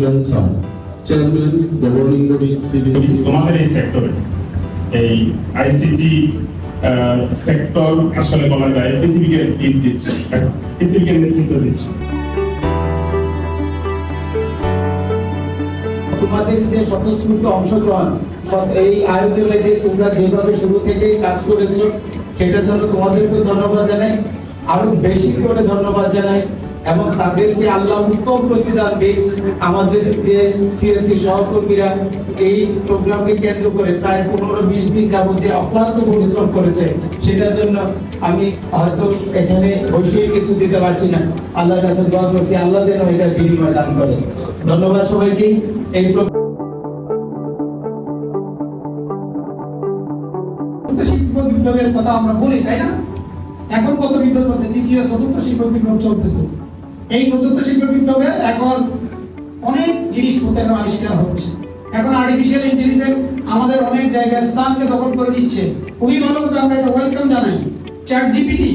মিলন sir, chairman governing body CBC. তোমাদের এই সেক্টরে এই আইসিটি সেক্টর আসলে বলা যায় পৃথিবীকে লিড দিচ্ছে, পৃথিবীকে নেতৃত্ব দিচ্ছে। তোমাদের যে স্বতঃস্ফূর্ত অংশগ্রহণ এই আয়োজনে যে তোমরা যেভাবে শুরু থেকেই কাজ করেছো সেটার জন্য তোমাদেরকে ধন্যবাদ জানাই, আরো বেশি করে ধন্যবাদ জানাই এবং তাদেরকে আল্লাহ উত্তম প্রতিদান দিক। আমাদের যে সিএসসি সহকর্মীরা এই প্রোগ্রামকে কেন্দ্র করে প্রায় 15-20 দিন যাবত যে অক্লান্ত পরিশ্রম করেছে সেটার জন্য আমি হয়তো এখানে বসেই কিছু দিতে পারছি না, আল্লাহর কাছে দোয়া করছি আল্লাহ যেন এটা বিনিময় দান করে। ধন্যবাদ সবাইকে। এই শিল্প বিপ্লবের কথা আমরা বলি, তাই না? এখন কত বিপ্লব চলছে? তৃতীয় চতুর্থ শিল্প বিপ্লব চলতেছে। এই চতুর্থ শিল্প বিপ্লবে এখন অনেক জিনিসপত্রের আবিষ্কার হচ্ছে। এখন আর্টিফিশিয়াল ইন্টেলিজেন্স আমাদের অনেক জায়গায় স্থানকে দখল করে নিচ্ছে। খুবই ভালো কথা, আমরা এটা ওয়েলকাম জানাই। Chat GPT